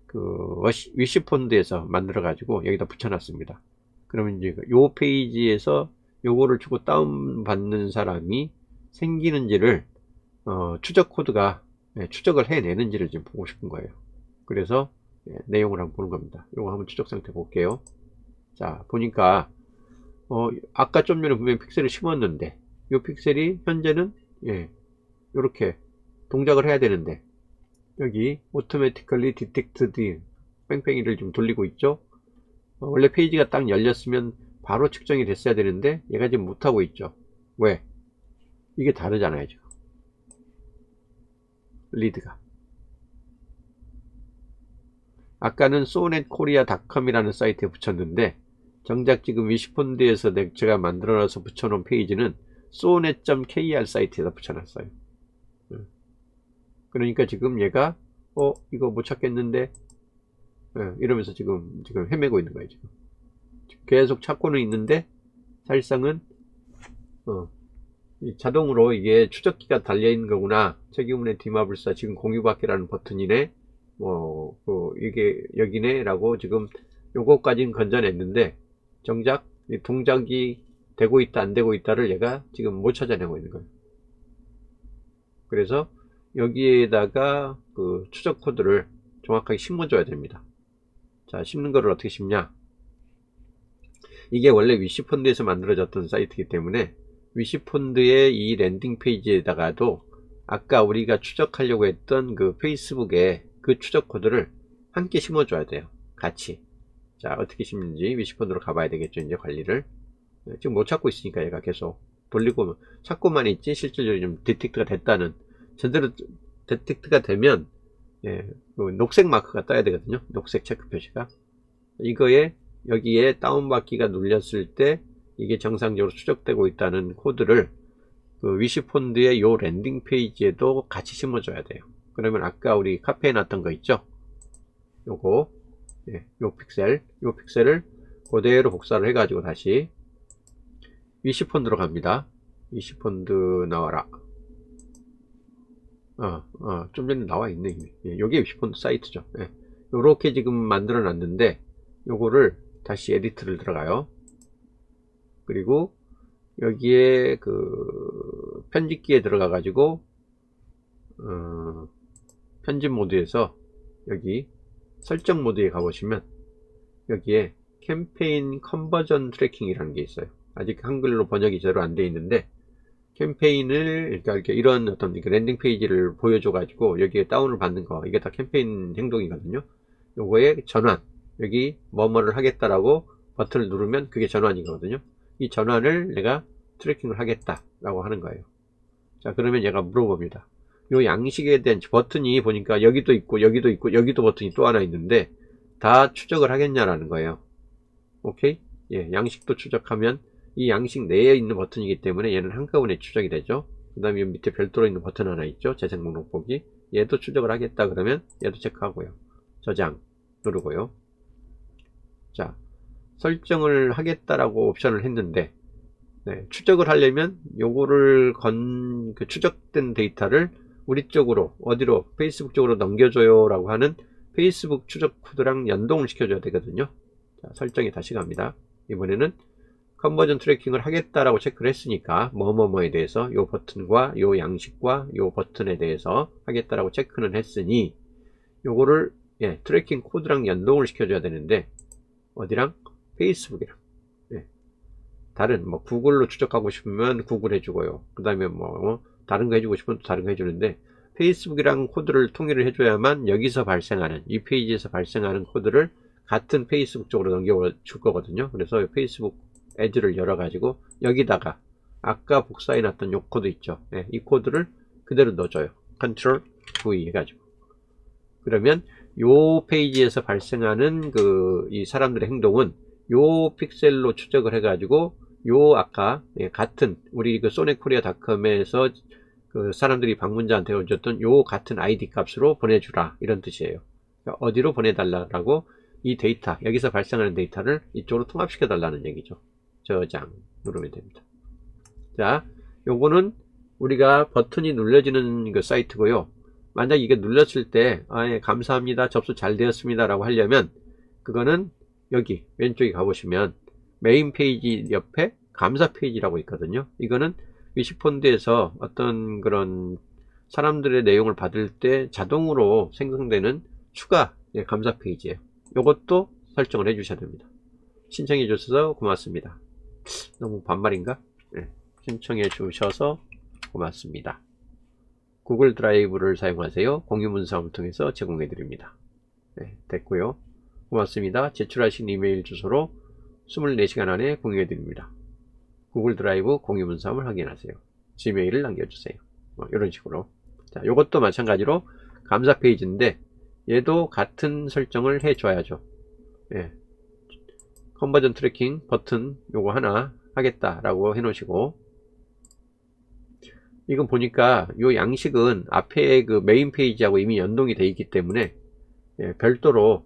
[SPEAKER 1] 그 위시폰드에서 만들어 가지고 여기다 붙여놨습니다. 그러면 이제 요 페이지에서 요거를 주고 다운받는 사람이 생기는지를 추적 코드가 추적을 해내는지를 좀 보고 싶은 거예요. 그래서 내용을 한번 보는 겁니다. 요거 한번 추적 상태 볼게요. 자, 보니까 아까 좀 전에 분명히 픽셀을 심었는데 요 픽셀이 현재는 요렇게 동작을 해야 되는데 여기 automatically detected 뺑뺑이를 좀 돌리고 있죠. 원래 페이지가 딱 열렸으면 바로 측정이 됐어야 되는데 얘가 지금 못하고 있죠. 왜? 이게 다르잖아요 지금 리드가. 아까는 sonekorea.com 이라는 사이트에 붙였는데 정작 지금 위시폰드에서 제가 만들어놔서 붙여놓은 페이지는 sonet.kr 사이트에다 붙여놨어요. 그러니까 지금 얘가 이거 못 찾겠는데 이러면서 지금 헤매고 있는 거예요. 지금 계속 찾고는 있는데 사실상은 자동으로 이게 추적기가 달려 있는 거구나. 책임운의 디마불사 지금 공유받기라는 버튼이네. 이게 여기네 라고 지금 요거까지는 건져냈는데 정작 이 동작이 되고 있다 안 되고 있다를 얘가 지금 못 찾아내고 있는 거예요. 그래서 여기에다가 그 추적 코드를 정확하게 심어줘야 됩니다. 자, 심는 거를 어떻게 심냐? 이게 원래 위시폰드에서 만들어졌던 사이트이기 때문에 위시폰드의 이 랜딩 페이지에다가도 아까 우리가 추적하려고 했던 그 페이스북의 그 추적 코드를 함께 심어줘야 돼요. 같이. 자, 어떻게 심는지 위시폰드로 가봐야 되겠죠. 이제 관리를. 지금 못 찾고 있으니까 얘가 계속 돌리고 찾고만 있지 실질적으로 좀 디텍트가 됐다는, 제대로 디텍트가 되면 그 녹색 마크가 떠야 되거든요. 녹색 체크 표시가. 이거에 여기에 다운받기가 눌렸을 때 이게 정상적으로 추적되고 있다는 코드를 그 위시폰드의 요 랜딩 페이지에도 같이 심어줘야 돼요. 그러면 아까 우리 카페에 놨던 거 있죠? 요거, 예, 요 픽셀을 그대로 복사를 해가지고 다시 위시폰드로 갑니다. 위시폰드 나와라. 좀 전에 나와 있네. 예, 요게 위시폰드 사이트죠. 예, 요렇게 지금 만들어 놨는데, 요거를 다시 에디트를 들어가요. 그리고 여기에 그 편집기에 들어가 가지고 편집 모드에서 여기 설정 모드에 가보시면 여기에 캠페인 컨버전 트래킹이라는 게 있어요. 아직 한글로 번역이 제대로 안 돼 있는데, 캠페인을 이렇게 이런 어떤 랜딩 페이지를 보여줘 가지고 여기에 다운을 받는 거, 이게 다 캠페인 행동이거든요. 요거에 전환, 여기 뭐뭐를 하겠다라고 버튼을 누르면 그게 전환이거든요. 이 전환을 내가 트래킹을 하겠다라고 하는 거예요. 자, 그러면 얘가 물어봅니다. 요 양식에 대한 버튼이 보니까 여기도 있고 여기도 있고 여기도 버튼이 또 하나 있는데 다 추적을 하겠냐라는 거예요. 오케이? 예, 양식도 추적하면 이 양식 내에 있는 버튼이기 때문에 얘는 한꺼번에 추적이 되죠. 그 다음에 밑에 별도로 있는 버튼 하나 있죠. 재생 목록 보기. 얘도 추적을 하겠다 그러면 얘도 체크하고요. 저장 누르고요. 자, 설정을 하겠다라고 옵션을 했는데, 네, 추적을 하려면 요거를 그 추적된 데이터를 우리 쪽으로 어디로 페이스북 쪽으로 넘겨줘요 라고 하는 페이스북 추적 코드랑 연동을 시켜줘야 되거든요. 자, 설정에 다시 갑니다. 이번에는 컨버전 트래킹을 하겠다라고 체크를 했으니까 뭐뭐뭐에 대해서 요 버튼과 요 양식과 요 버튼에 대해서 하겠다라고 체크는 했으니 요거를 예, 트래킹 코드랑 연동을 시켜줘야 되는데 어디랑? 페이스북이랑. 예. 다른 뭐 구글로 추적하고 싶으면 구글 해주고요. 그 다음에 뭐 다른 거 해주고 싶으면 또 다른 거 해주는데 페이스북이랑 코드를 통일을 해줘야만 여기서 발생하는 이 페이지에서 발생하는 코드를 같은 페이스북 쪽으로 넘겨줄 거거든요. 그래서 페이스북 에드를 열어 가지고 여기다가 아까 복사해 놨던 요 코드 있죠. 예, 이 코드를 그대로 넣어줘요. 컨트롤 V 해가지고. 그러면 요 페이지에서 발생하는 이 사람들의 행동은 요 픽셀로 추적을 해가지고 요 아까 같은 우리 그 소네코리아닷컴에서 그 사람들이 방문자한테 줬던 요 같은 아이디 값으로 보내주라 이런 뜻이에요. 그러니까 어디로 보내달라고 이 데이터 여기서 발생하는 데이터를 이쪽으로 통합시켜 달라는 얘기죠. 저장 누르면 됩니다. 자, 요거는 우리가 버튼이 눌러지는 그 사이트고요. 만약 이게 눌렀을 때 예, 감사합니다 접수 잘 되었습니다 라고 하려면 그거는 여기 왼쪽에 가보시면 메인 페이지 옆에 감사 페이지라고 있거든요. 이거는 위시폰드에서 어떤 그런 사람들의 내용을 받을 때 자동으로 생성되는 추가 감사 페이지예요. 이것도 설정을 해 주셔야 됩니다. 신청해 주셔서 고맙습니다. 너무 반말인가? 네, 신청해 주셔서 고맙습니다. 구글 드라이브를 사용하세요. 공유 문서함을 통해서 제공해 드립니다. 네, 됐고요. 고맙습니다. 제출하신 이메일 주소로 24시간 안에 공유해 드립니다. 구글 드라이브 공유 문서함을 확인하세요. 지메일을 남겨주세요. 이런 식으로. 자, 요것도 마찬가지로 감사 페이지인데 얘도 같은 설정을 해줘야죠. 예. 컨버전 트래킹 버튼 요거 하나 하겠다라고 해 놓으시고, 이건 보니까 요 양식은 앞에 그 메인 페이지하고 이미 연동이 되어 있기 때문에 예, 별도로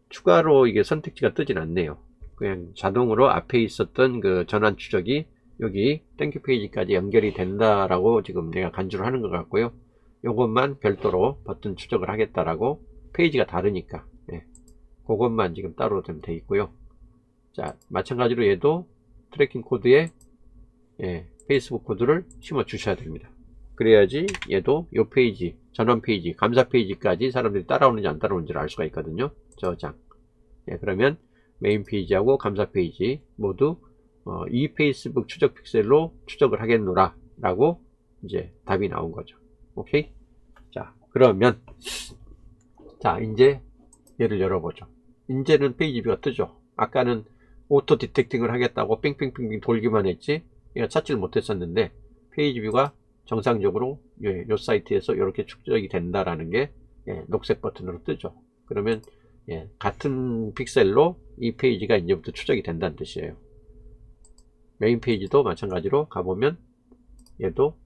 [SPEAKER 1] 추가로 이게 선택지가 뜨진 않네요. 그냥 자동으로 앞에 있었던 그 전환 추적이 여기 땡큐 페이지까지 연결이 된다라고 지금 내가 간주를 하는 것 같고요. 요것만 별도로 버튼 추적을 하겠다라고 페이지가 다르니까 예, 그것만 지금 따로 좀 돼 있고요. 자, 마찬가지로 얘도 트래킹 코드에 예, 페이스북 코드를 심어 주셔야 됩니다. 그래야지 얘도 요 페이지, 전환 페이지, 감사 페이지까지 사람들이 따라오는지 안 따라오는지를 알 수가 있거든요. 저장. 예, 그러면 메인 페이지하고 감사 페이지 모두 이 페이스북 추적 픽셀로 추적을 하겠노라 라고 이제 답이 나온 거죠. 오케이? 자, 그러면 자, 이제 얘를 열어보죠. 이제는 페이지 뷰가 뜨죠. 아까는 오토 디텍팅을 하겠다고 뺑뺑뺑뺑 돌기만 했지 얘가 찾지를 못했었는데 페이지 뷰가 정상적으로 이 사이트에서 이렇게 추적이 된다라는 게 예, 녹색 버튼으로 뜨죠. 그러면 예, 같은 픽셀로 이 페이지가 이제부터 추적이 된다는 뜻이에요. 메인 페이지도 마찬가지로 가보면 얘도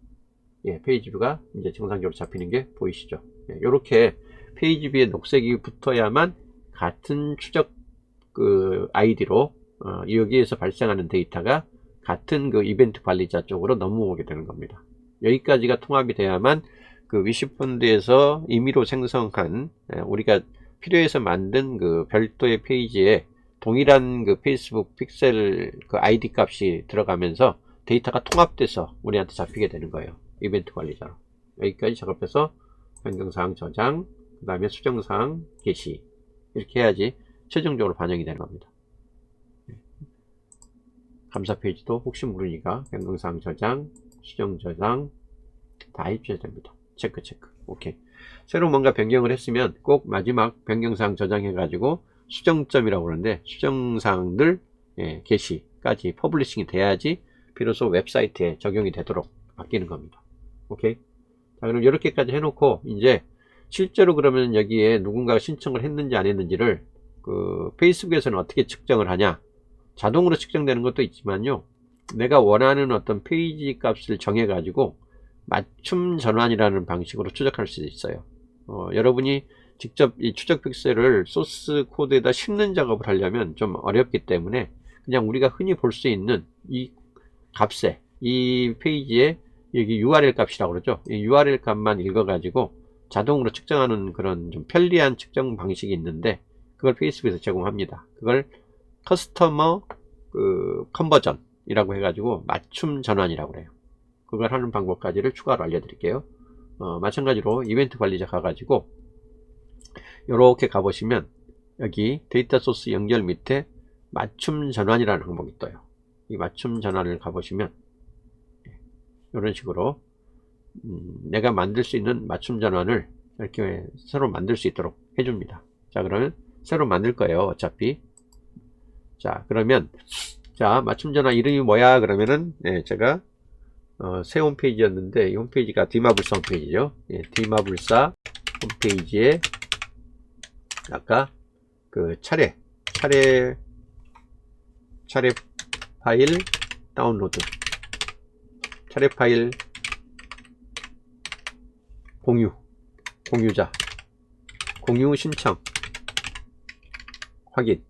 [SPEAKER 1] 예, 페이지 뷰가 이제 정상적으로 잡히는 게 보이시죠. 이렇게 페이지 B에 녹색이 붙어야만 같은 추적 그 아이디로 여기에서 발생하는 데이터가 같은 그 이벤트 관리자 쪽으로 넘어오게 되는 겁니다. 여기까지가 통합이 돼야만 그 위시펀드에서 임의로 생성한 우리가 필요해서 만든 그 별도의 페이지에 동일한 그 페이스북 픽셀 그 아이디 값이 들어가면서 데이터가 통합돼서 우리한테 잡히게 되는 거예요. 이벤트 관리자로. 여기까지 작업해서 변경사항 저장, 그 다음에 수정사항 게시, 이렇게 해야지 최종적으로 반영이 되는 겁니다. 감사 페이지도 혹시 모르니까 변경사항 저장, 수정 저장 다 해줘야 됩니다. 체크. 오케이. 새로 뭔가 변경을 했으면 꼭 마지막 변경사항 저장해 가지고 수정점이라고 그러는데 수정사항들 게시까지 퍼블리싱이 돼야지 비로소 웹사이트에 적용이 되도록 바뀌는 겁니다. 오케이. 자, 그럼 이렇게까지 해놓고 이제 실제로 그러면 여기에 누군가가 신청을 했는지 안 했는지를 그 페이스북에서는 어떻게 측정을 하냐. 자동으로 측정되는 것도 있지만요, 내가 원하는 어떤 페이지 값을 정해 가지고 맞춤 전환이라는 방식으로 추적할 수 있어요. 여러분이 직접 이 추적 픽셀을 소스 코드에다 심는 작업을 하려면 좀 어렵기 때문에 그냥 우리가 흔히 볼 수 있는 이 값에, 이 페이지에 여기 URL 값이라고 그러죠. 이 URL 값만 읽어 가지고 자동으로 측정하는 그런 좀 편리한 측정 방식이 있는데 그걸 페이스북에서 제공합니다. 그걸 커스터머 그 컨버전 이라고 해가지고 맞춤 전환이라고 그래요. 그걸 하는 방법까지를 추가로 알려드릴게요. 마찬가지로 이벤트 관리자 가가지고 이렇게 가보시면 여기 데이터 소스 연결 밑에 맞춤 전환이라는 항목이 떠요. 이 맞춤 전환을 가보시면 이런 식으로 내가 만들 수 있는 맞춤 전환을 이렇게 새로 만들 수 있도록 해줍니다. 자, 그러면 새로 만들 거예요. 어차피. 자, 그러면 자, 맞춤 전환 이름이 뭐야? 그러면은 제가 새 홈페이지였는데 이 홈페이지가 디마불사 홈페이지죠. 디마불사 홈페이지에 아까 그 차례 파일 다운로드, 차례 파일 공유자, 공유 신청 확인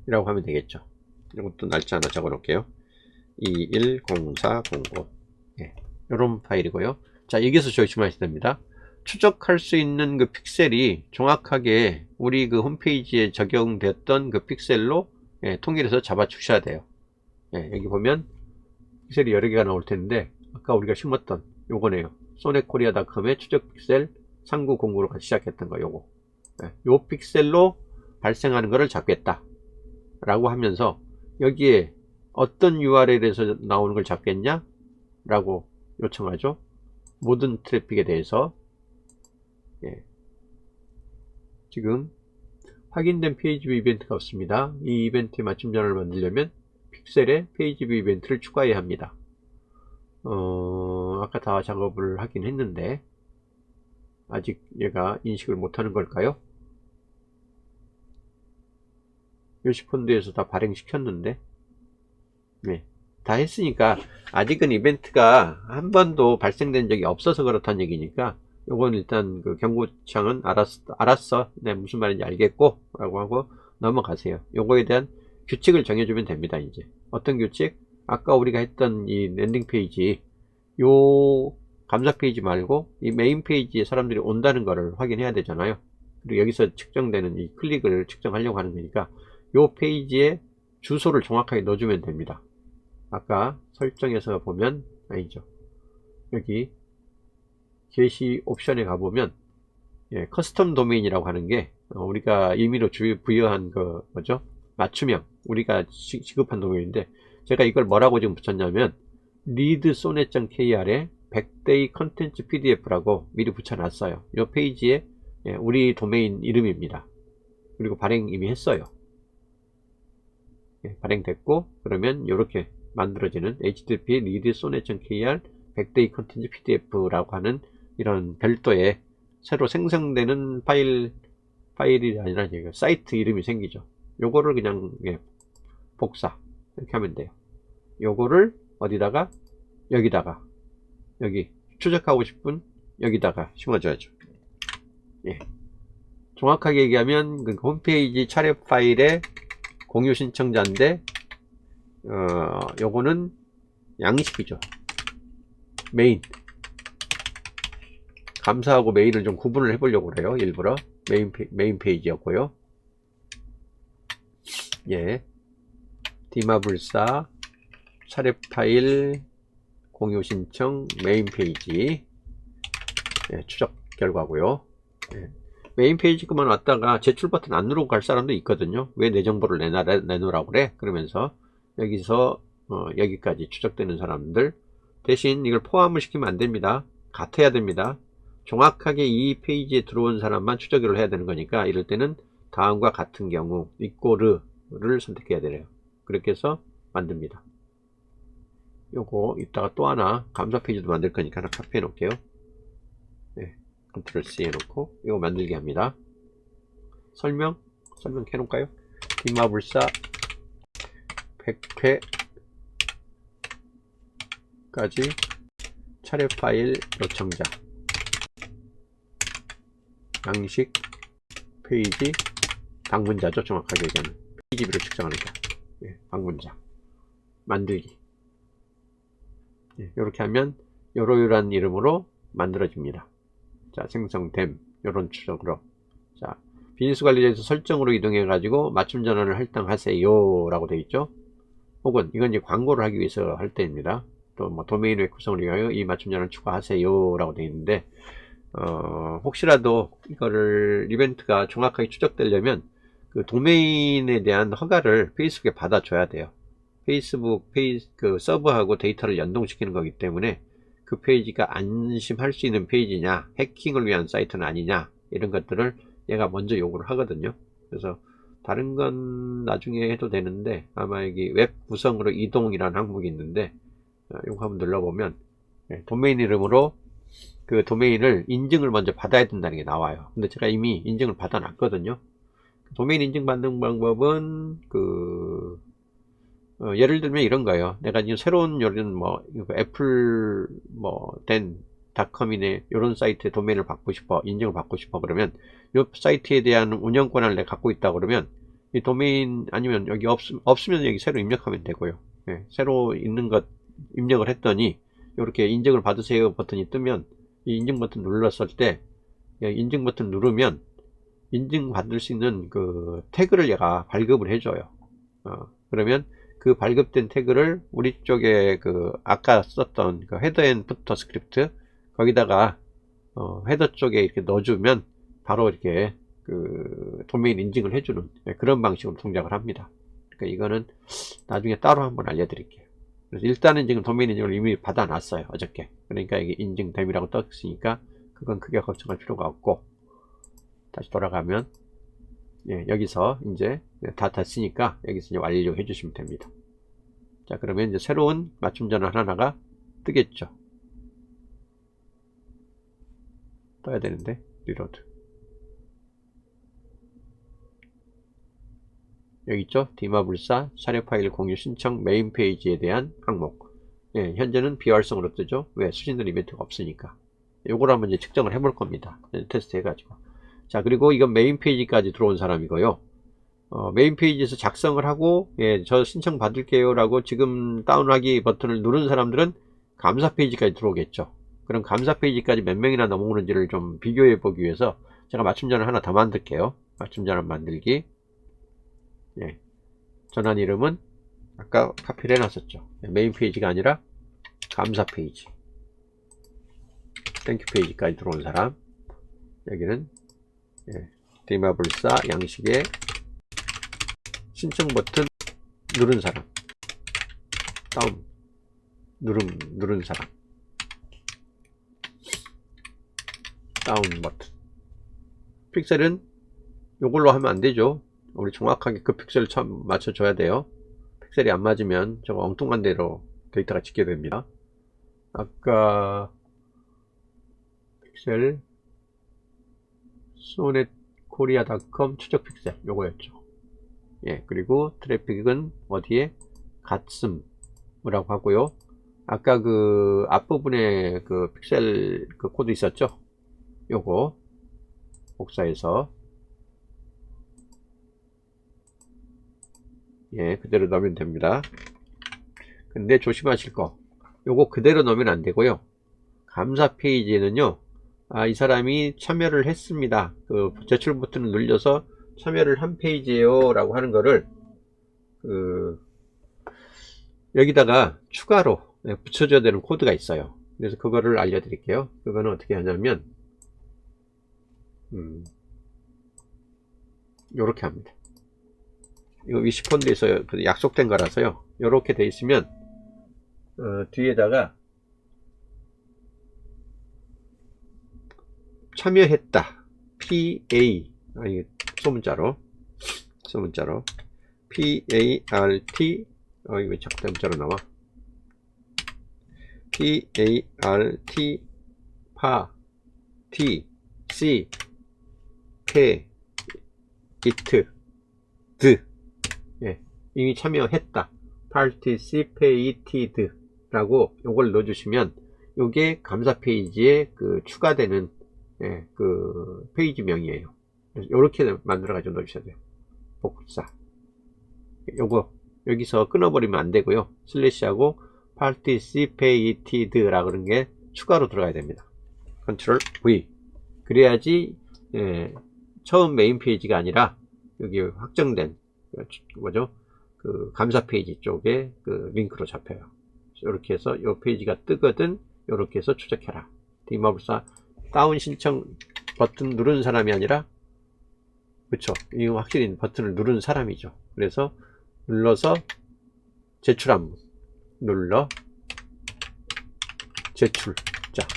[SPEAKER 1] 이라고 하면 되겠죠. 이것도 날짜 하나 적어 놓을게요. 210405 이런 파일이고요. 자, 여기서 조심하셔야 됩니다. 추적할 수 있는 그 픽셀이 정확하게 우리 그 홈페이지에 적용됐던 그 픽셀로 통일해서 잡아 주셔야 돼요. 여기 보면 픽셀이 여러 개가 나올 텐데 아까 우리가 심었던 요거네요. 소넷코리아닷컴의 추적 픽셀 3909로 같이 시작했던 거 요거. 요 픽셀로 발생하는 거를 잡겠다 라고 하면서 여기에 어떤 URL에서 나오는 걸 잡겠냐 라고 요청하죠. 모든 트래픽에 대해서 지금 확인된 페이지 뷰 이벤트가 없습니다. 이 이벤트에 맞춤 전환을 만들려면 픽셀에 페이지 뷰 이벤트를 추가해야 합니다. 아까 다 작업을 하긴 했는데 아직 얘가 인식을 못하는 걸까요? 요시펀드에서 다 발행시켰는데 다 했으니까 아직은 이벤트가 한 번도 발생된 적이 없어서 그렇다는 얘기니까 요건 일단 그 경고창은 알았어 무슨 말인지 알겠고 라고 하고 넘어가세요. 요거에 대한 규칙을 정해주면 됩니다. 이제 어떤 규칙? 아까 우리가 했던 이 랜딩 페이지 요 감사 페이지 말고 이 메인 페이지에 사람들이 온다는 거를 확인해야 되잖아요. 그리고 여기서 측정되는 이 클릭을 측정하려고 하는 거니까 요 페이지에 주소를 정확하게 넣어주면 됩니다. 아까 설정에서 보면 아니죠. 여기 게시 옵션에 가보면 커스텀 도메인이라고 하는 게 우리가 임의로 부여한 그 뭐죠? 맞춤형 우리가 지급한 도메인인데 제가 이걸 뭐라고 지금 붙였냐면 readsonet.kr에 100day 컨텐츠 pdf라고 미리 붙여놨어요. 이 페이지에 우리 도메인 이름입니다. 그리고 발행 이미 했어요. 발행됐고 그러면 이렇게 만들어지는 http readsonet.kr 100day 컨텐츠 pdf라고 하는 이런 별도의 새로 생성되는 파일이 아니라 사이트 이름이 생기죠. 요거를 그냥 복사 이렇게 하면 돼요. 요거를 어디다가 여기다가 여기 추적하고 싶은 여기다가 심어줘야죠. 예. 정확하게 얘기하면 그 홈페이지 차례 파일의 공유 신청자인데 요거는 양식이죠. 메인. 감사하고 메인을 좀 구분을 해보려고 그래요. 일부러 메인 페이지였고요. 예. 디마불사 차례 파일 공유 신청 메인 페이지. 예, 추적 결과고요. 예. 메인 페이지 그만 왔다가 제출 버튼 안 누르고 갈 사람도 있거든요. 왜 내 정보를 내놓으라고 그래? 그러면서 여기서 여기까지 추적되는 사람들 대신 이걸 포함을 시키면 안 됩니다. 같아야 됩니다. 정확하게 이 페이지에 들어온 사람만 추적을 해야 되는 거니까 이럴 때는 다음과 같은 경우 이꼬르를 선택해야 돼요. 그렇게 해서 만듭니다. 요거 이따가 또 하나 감사 페이지도 만들 거니까 하나 카피해 놓을게요. 네, 컨트롤 C 해놓고 이거 만들게 합니다. 설명 해 놓을까요? 디마불사 100회까지 차례 파일 요청자 양식 페이지 방문자죠. 정확하게 얘기하면 페이지비를 측정하니까 예, 방문자 만들기. 예, 이렇게 하면 요러요러한 이름으로 만들어집니다. 자, 생성됨 요런 추적으로. 자, 비즈니스 관리자에서 설정으로 이동해 가지고 맞춤 전환을 할당하세요 라고 되어 있죠. 혹은 이건 이제 광고를 하기 위해서 할 때입니다. 또 뭐 도메인 웹 구성을 위하여 이 맞춤 전환을 추가하세요 라고 되어 있는데 혹시라도 이거를 이벤트가 정확하게 추적되려면 그 도메인에 대한 허가를 페이스북에 받아줘야 돼요. 페이스북 그 서버하고 데이터를 연동시키는 거기 때문에 그 페이지가 안심할 수 있는 페이지냐, 해킹을 위한 사이트는 아니냐, 이런 것들을 얘가 먼저 요구를 하거든요. 그래서 다른 건 나중에 해도 되는데 아마 여기 웹 구성으로 이동이라는 항목이 있는데 이거 한번 눌러보면 도메인 이름으로 그 도메인을 인증을 먼저 받아야 된다는 게 나와요. 근데 제가 이미 인증을 받아 놨거든요. 도메인 인증 받는 방법은 예를 들면 이런 거예요. 내가 이제 새로운 요런 애플 된 닷컴이네 요런 사이트에 도메인을 받고 싶어, 인증을 받고 싶어 그러면 요 사이트에 대한 운영 권한을 내가 갖고 있다 그러면 이 도메인 아니면 여기 없으면 여기 새로 입력하면 되고요. 예, 새로 있는 것 입력을 했더니 이렇게 인증을 받으세요 버튼이 뜨면 이 인증 버튼 눌렀을 때 인증 버튼 누르면 인증 받을 수 있는 그 태그를 얘가 발급을 해줘요. 그러면 그 발급된 태그를 우리 쪽에 그 아까 썼던 그 헤더 앤 푸터 스크립트 거기다가 헤더 쪽에 이렇게 넣어주면 바로 이렇게 그 도메인 인증을 해주는 그런 방식으로 동작을 합니다. 그러니까 이거는 나중에 따로 한번 알려드릴게요. 그래서 일단은 지금 도메인 인증을 이미 받아놨어요. 어저께. 그러니까 이게 인증됨이라고 떴으니까 그건 크게 걱정할 필요가 없고 다시 돌아가면 여기서 이제 다 됐으니까 여기서 이제 완료해 주시면 됩니다. 자, 그러면 이제 새로운 맞춤 전환 하나가 뜨겠죠. 떠야 되는데 리로드. 여기 있죠. 디마불사 차례 파일 공유 신청 메인 페이지에 대한 항목. 현재는 비활성으로 뜨죠. 왜? 수신된 이벤트가 없으니까. 요걸 한번 이제 측정을 해볼 겁니다. 테스트 해가지고. 자, 그리고 이건 메인 페이지까지 들어온 사람이고요. 메인 페이지에서 작성을 하고 저 신청 받을게요 라고 지금 다운하기 버튼을 누른 사람들은 감사 페이지까지 들어오겠죠. 그럼 감사 페이지까지 몇 명이나 넘어오는지를 좀 비교해 보기 위해서 제가 맞춤 전환 하나 더 만들게요. 맞춤 전환 만들기. 전환 이름은 아까 카피를 해놨었죠. 메인 페이지가 아니라 감사 페이지, 땡큐 페이지까지 들어온 사람. 여기는 디마불사 양식의 신청 버튼 누른 사람, 다운 누른 사람, 다운 버튼. 픽셀은 이걸로 하면 안 되죠. 우리 정확하게 그 픽셀을 처음 맞춰줘야 돼요. 픽셀이 안 맞으면 저거 엉뚱한 대로 데이터가 찍게 됩니다. 아까 픽셀 소넷코리아.com 추적 픽셀 요거였죠. 그리고 트래픽은 어디에 갓슴이라고 하고요. 아까 그 앞부분에 그 픽셀 그 코드 있었죠? 요거 복사해서 예, 그대로 넣으면 됩니다. 근데 조심하실 거, 요거 그대로 넣으면 안 되고요. 감사 페이지에는요, 이 사람이 참여를 했습니다. 그 제출 버튼을 눌려서 참여를 한 페이지에요 라고 하는 거를 여기다가 추가로 붙여줘야 되는 코드가 있어요. 그래서 그거를 알려드릴게요. 그거는 어떻게 하냐면 요렇게 합니다. 이거 위시폰드에서 약속된 거라서요, 요렇게 돼 있으면 뒤에다가 참여했다 PA, 소문자로 PART, 이거 자꾸 대문자로 나와. PART 파 T C P IT D, 예, 이미 참여했다 participated 라고 요걸 넣어주시면 요게 감사 페이지에 그 추가되는 그 페이지명이에요. 요렇게 만들어 가지고 넣으셔야 돼요. 복사, 요거 여기서 끊어버리면 안 되고요. 슬래시하고 participated 라 그런 게 추가로 들어가야 됩니다. 컨트롤 V. 그래야지 처음 메인 페이지가 아니라 여기 확정된 뭐죠, 그 감사 페이지 쪽에 그 링크로 잡혀요. 이렇게 해서 이 페이지가 뜨거든 이렇게 해서 추적해라. 디마불사 다운 신청 버튼 누른 사람이 아니라, 그쵸, 이거 확실히 버튼을 누른 사람이죠. 그래서 눌러서 제출 안문 눌러 제출. 자,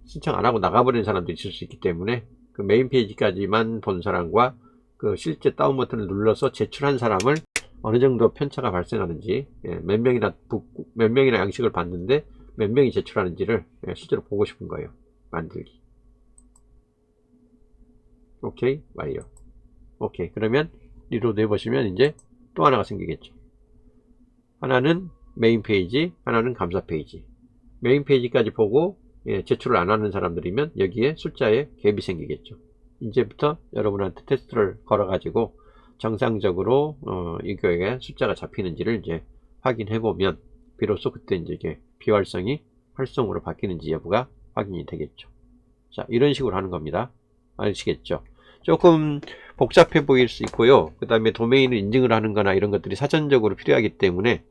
[SPEAKER 1] 신청 안하고 나가버리는 사람도 있을 수 있기 때문에 그 메인 페이지까지만 본 사람과 그 실제 다운 버튼을 눌러서 제출한 사람을 어느 정도 편차가 발생하는지, 몇 명이나 양식을 봤는데 몇 명이 제출하는지를 실제로 보고 싶은 거예요. 만들기. 오케이, 완료. 오케이, 그러면 리로드 해보시면 이제 또 하나가 생기겠죠. 하나는 메인 페이지, 하나는 감사 페이지. 메인 페이지까지 보고 제출을 안 하는 사람들이면 여기에 숫자에 갭이 생기겠죠. 이제부터 여러분한테 테스트를 걸어 가지고 정상적으로 이거에 숫자가 잡히는지를 이제 확인해 보면 비로소 그때 이제 이게 비활성이 활성으로 바뀌는지 여부가 확인이 되겠죠. 자, 이런 식으로 하는 겁니다. 아시겠죠? 조금 복잡해 보일 수 있고요. 그 다음에 도메인을 인증을 하는 거나 이런 것들이 사전적으로 필요하기 때문에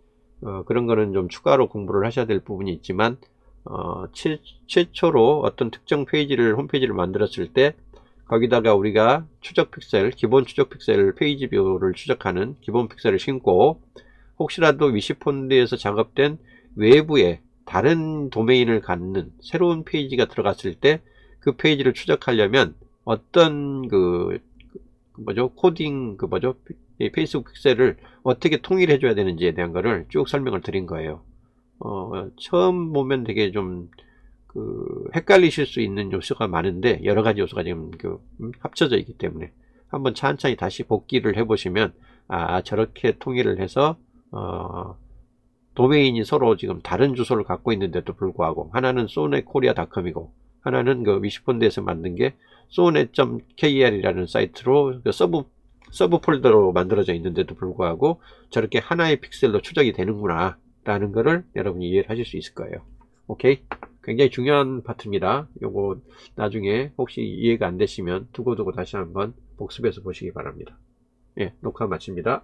[SPEAKER 1] 그런 거는 좀 추가로 공부를 하셔야 될 부분이 있지만, 최초로 어떤 특정 페이지를, 홈페이지를 만들었을 때 거기다가 우리가 추적 픽셀, 기본 추적 픽셀 페이지뷰를 추적하는 기본 픽셀을 심고, 혹시라도 위시폰드에서 작업된 외부에 다른 도메인을 갖는 새로운 페이지가 들어갔을 때 그 페이지를 추적하려면 어떤 코딩 페이스북 픽셀을 어떻게 통일해 줘야 되는지에 대한 거를 쭉 설명을 드린 거예요. 처음 보면 되게 좀 헷갈리실 수 있는 요소가 많은데 여러 가지 요소가 지금 합쳐져 있기 때문에 한번 천천히 다시 복기를 해 보시면, 저렇게 통일을 해서 도메인이 서로 지금 다른 주소를 갖고 있는데도 불구하고 하나는 sonekorea.com이고 하나는 그 위시폰드에서 만든 게 sone.kr이라는 사이트로 서브 폴더로 만들어져 있는데도 불구하고 저렇게 하나의 픽셀로 추적이 되는구나 라는 거를 여러분이 이해를 하실 수 있을 거예요. 오케이? 굉장히 중요한 파트입니다. 요거 나중에 혹시 이해가 안 되시면 두고두고 다시 한번 복습해서 보시기 바랍니다. 예, 녹화 마칩니다.